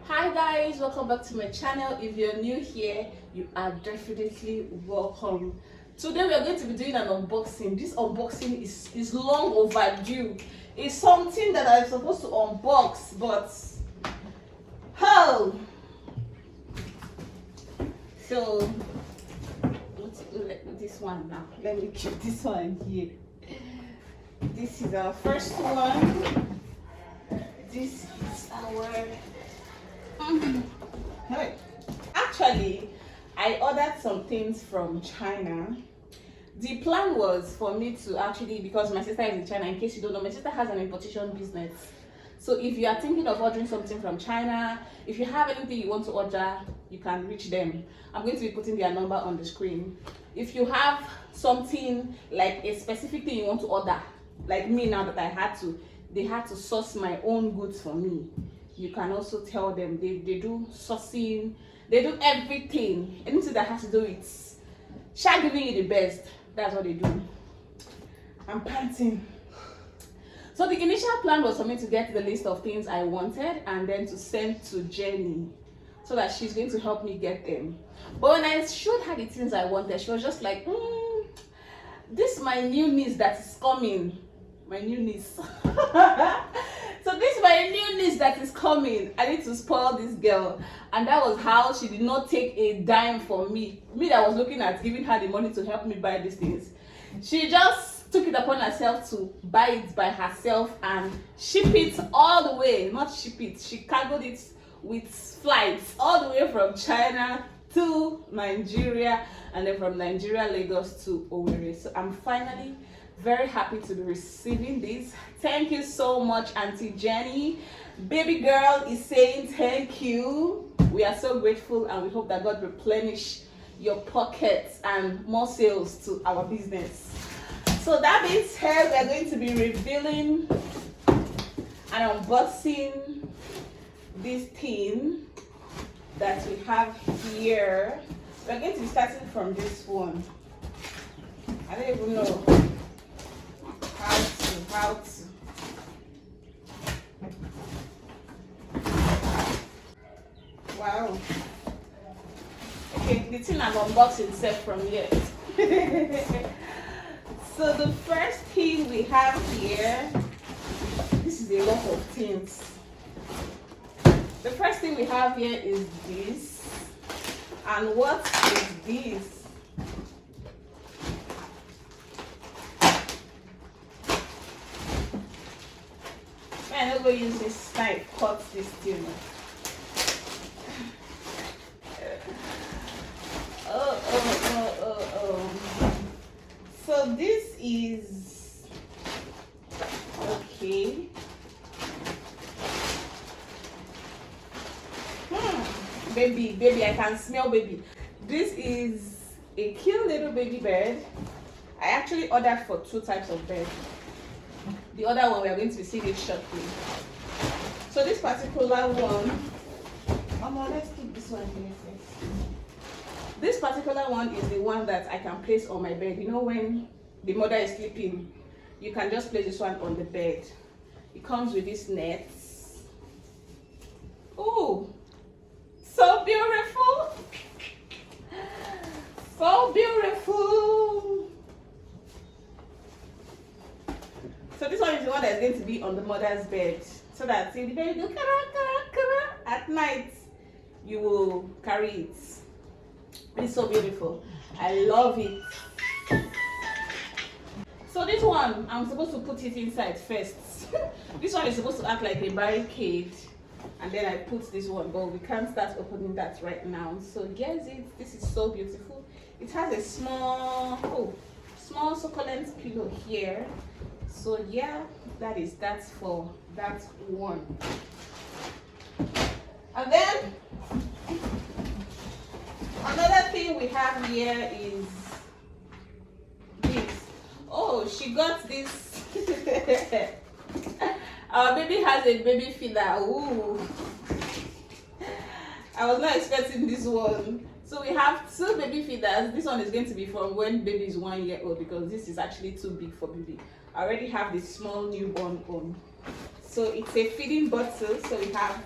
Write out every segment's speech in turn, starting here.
Hi guys, welcome back to my channel. If you're new here, you are definitely welcome. Today we are going to be doing an unboxing. This unboxing is long overdue. It's something that I'm supposed to unbox, but how? So this one now. Let me keep this one here. This is our first one. This is our Hey. Actually, I ordered some things from China. The plan was for me to actually, because my sister is in China, in case you don't know, my sister has an importation business. So if you are thinking of ordering something from China, if you have anything you want to order, you can reach them. I'm going to be putting their number on the screen. If you have something like a specific thing you want to order, like me now that they had to source my own goods for me. You can also tell them. They do sourcing, they do everything. Anything that has to do with giving you the best. That's what they do. I'm panting. So the initial plan was for me to get the list of things I wanted and then to send to Jenny so that she's going to help me get them. But when I showed her the things I wanted, she was just like, this is my new niece that is coming. My new niece. So this is my new niece that is coming. I need to spoil this girl. And that was how she did not take a dime from me. Me that was looking at giving her the money to help me buy these things. She just took it upon herself to buy it by herself and ship it all the way. Not ship it. She cargoed it with flights all the way from China to Nigeria and then from Nigeria, Lagos to Owerri. So I'm finally very happy to be receiving this. Thank you so much, Auntie Jenny. Baby girl is saying thank you. We are so grateful and we hope that God replenish your pockets and more sales to our business. So that being said, we are going to be revealing and unboxing this thing that we have here. We're going to be starting from this one. I don't even know how to. Wow. Okay, the thing I'm unboxing itself from here. So the first thing we have here, this is a lot of things. The first thing we have here is this. And what is this? I'm not going to use this knife to cut this thing. So this is okay. Baby, I can smell baby. This is a cute little baby bird. I actually ordered for 2 types of bird. The other one we are going to be seeing it shortly. So this particular one, let's keep this one here first. This particular one is the one that I can place on my bed. You know, when the mother is sleeping, you can just place this one on the bed. It comes with these nets. Oh, so beautiful. So beautiful. So this one is the one that's going to be on the mother's bed, so that if the baby goes at night, you will carry it. It's so beautiful. I love it. So this one, I'm supposed to put it inside first. This one is supposed to act like a barricade, and then I put this one, but we can't start opening that right now. So guess it. This is so beautiful. It has a small succulent pillow here. So yeah, that's for that one. And then another thing we have here is this. Oh, she got this. Our baby has a baby feeder. Ooh. I was not expecting this one. So we have 2 baby feeders. This one is going to be from when baby is 1 year old, because this is actually too big for baby. I already have the small newborn one. So it's a feeding bottle. So we have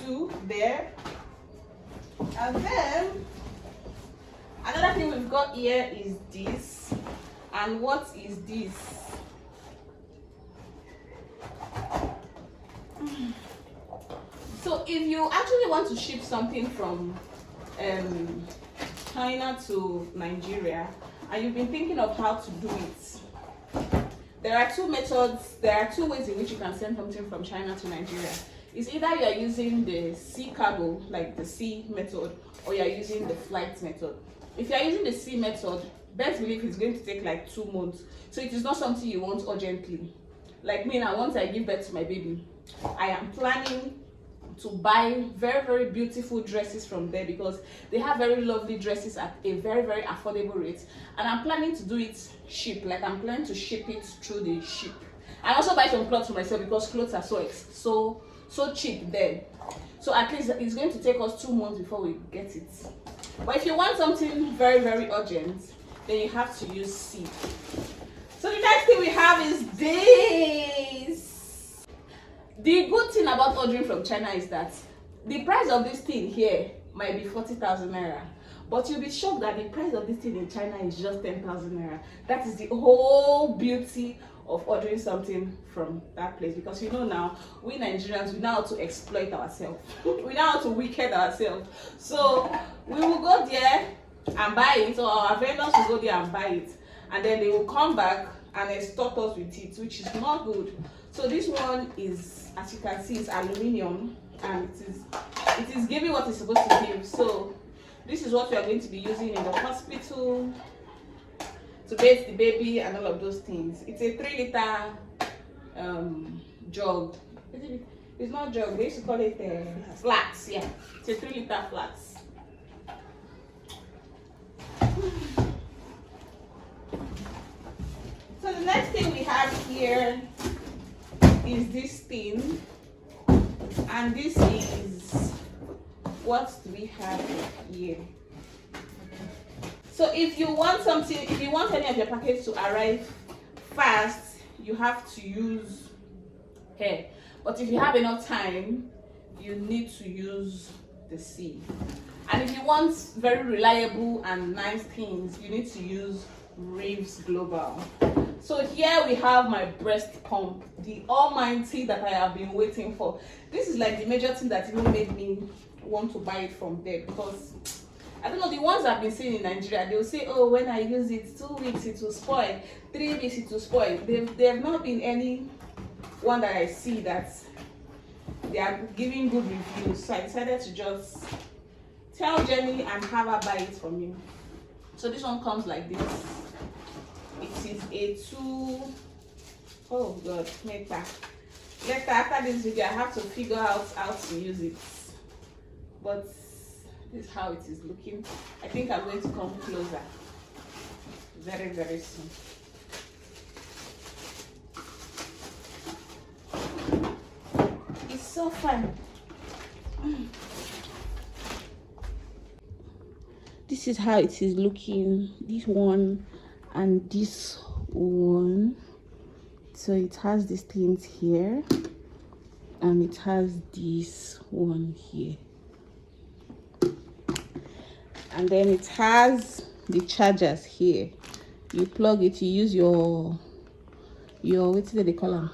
2 there. And then another thing we've got here is this. And what is this? So if you actually want to ship something from China to Nigeria and you've been thinking of how to do it, there are two methods, there are two ways in which you can send something from China to Nigeria. It's either you are using the sea cargo, like the sea method, or you are using the flight method. If you are using the sea method, best believe it's going to take like 2 months. So it is not something you want urgently. Like me now, once I give birth to my baby, I am planning to buy very, very beautiful dresses from there because they have very lovely dresses at a very, very affordable rate. And I'm planning to do it cheap, like I'm planning to ship it through the ship. I also buy some clothes for myself because clothes are so cheap then. So at least it's going to take us 2 months before we get it. But if you want something very, very urgent, then you have to use sea. So the next thing we have is this. The good thing about ordering from China is that the price of this thing here might be 40,000 naira, but you'll be shocked that the price of this thing in China is just 10,000 naira. That is the whole beauty of ordering something from that place, because you know now, we Nigerians, we know how to exploit ourselves. We know how to wicked ourselves. So we will go there and buy it, or our vendors will go there and buy it, and then they will come back and extort us with it, which is not good. So this one is, as you can see, it's aluminium, and it is giving what it's supposed to give. So this is what we are going to be using in the hospital to bathe the baby and all of those things. It's a 3-liter jug. It's not jug, they used to call it flask. Yeah, it's a 3-liter flask. So the next thing we have here is this thing, and this is what we have here. So if you want something, if you want any of your package to arrive fast, you have to use hair. But if you have enough time, you need to use the sea. And if you want very reliable and nice things, you need to use Reeves Global. So here we have my breast pump, the almighty that I have been waiting for. This is like the major thing that even made me want to buy it from there, because I don't know, the ones I've been seeing in Nigeria, they will say, oh, when I use it 2 weeks it will spoil, 3 weeks it will spoil. There have not been any one that I see that they are giving good reviews. So I decided to just tell Jenny and have her buy it for me. So this one comes like this. It is a oh god, later after this video I have to figure out how to use it, but this is how it is looking. I think I'm going to come closer very, very soon. It's so fun. This is how it is looking, this one and this one. So it has these things here and it has this one here, and then it has the chargers here. You plug it, you use your what do they call them,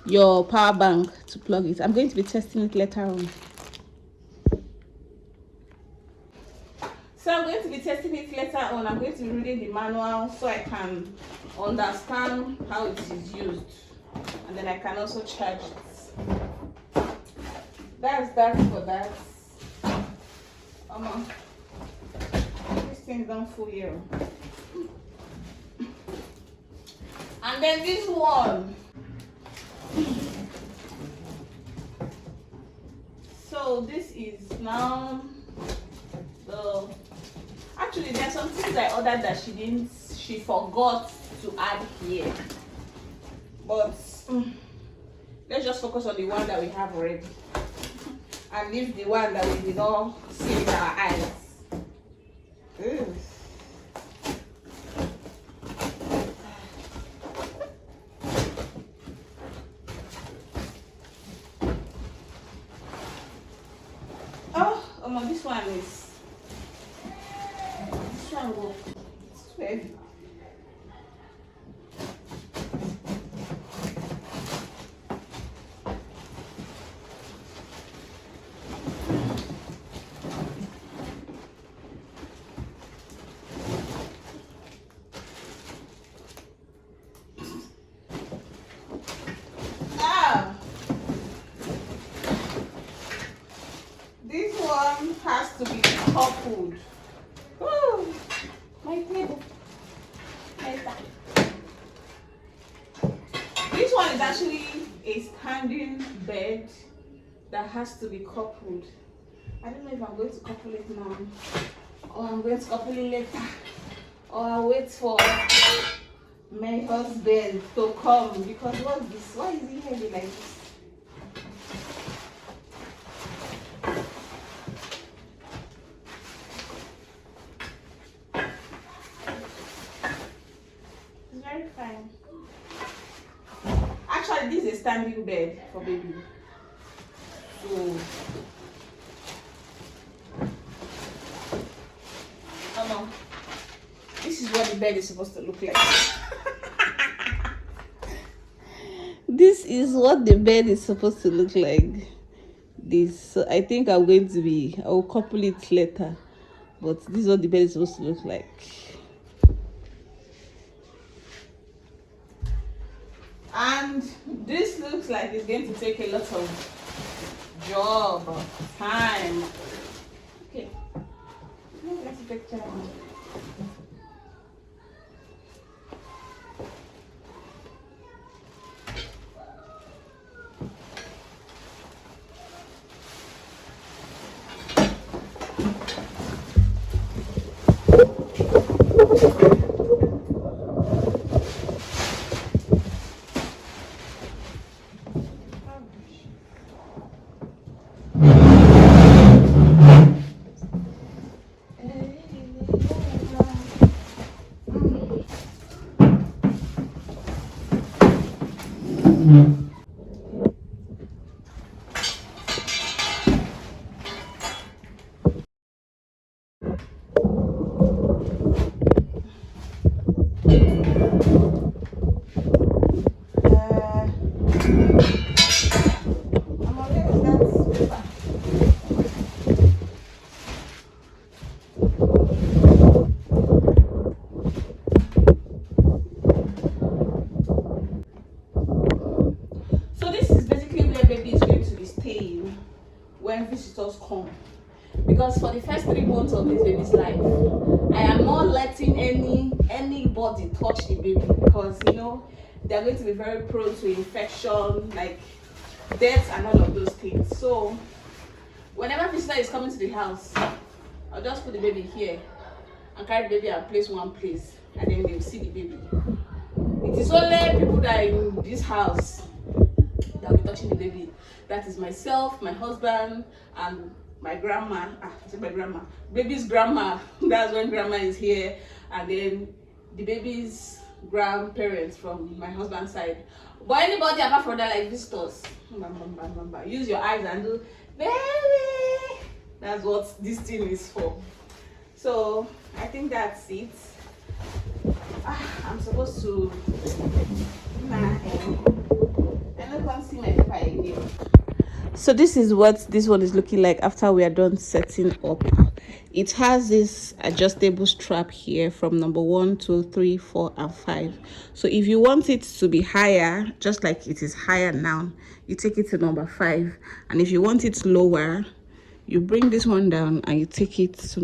your power bank to plug it. I'm going to be testing it later on. So I'm going to be testing it later on. I'm going to be reading the manual so I can understand how it is used, and then I can also charge it. That's that for that. This thing don't full here. And then this one. So this is now the, actually there are some things I ordered that she forgot to add here, but let's just focus on the one that we have already and leave the one that we did not see with our eyes. Ugh. Come on, this one will. It's too heavy. This one has to be coupled. Woo! My table. This one is actually a standing bed that has to be coupled. I don't know if I'm going to couple it now, or I'm going to couple it later, or I'll wait for my husband to come, because what's this? Why is he heavy like this? It's very fine. Actually, this is a standing bed for baby. So, oh no, this is what the bed is supposed to look like. This is what the bed is supposed to look like. This, so I think I will couple it later, but this is what the bed is supposed to look like. And this looks like it's going to take a lot of job, time. Okay, let's picture. When visitors come, because for the first 3 months of this baby's life, I am not letting anybody touch the baby, because you know they're going to be very prone to infection, like death and all of those things. So whenever visitor is coming to the house, I'll just put the baby here and carry the baby and place one place, and then they'll see the baby. It is only people that are in this house that will be touching the baby. That is myself, my husband, and my grandma. I said my grandma. Baby's grandma. That's when grandma is here. And then the baby's grandparents from my husband's side. But anybody apart from that, like visitors, use your eyes and do, baby. That's what this thing is for. So I think that's it. I'm supposed to. I don't see my paper again. So this is what this one is looking like after we are done setting up. It has this adjustable strap here from number 1, 2, 3, 4, and 5. So if you want it to be higher, just like it is higher now, you take it to number 5. And if you want it lower, you bring this one down and you take it to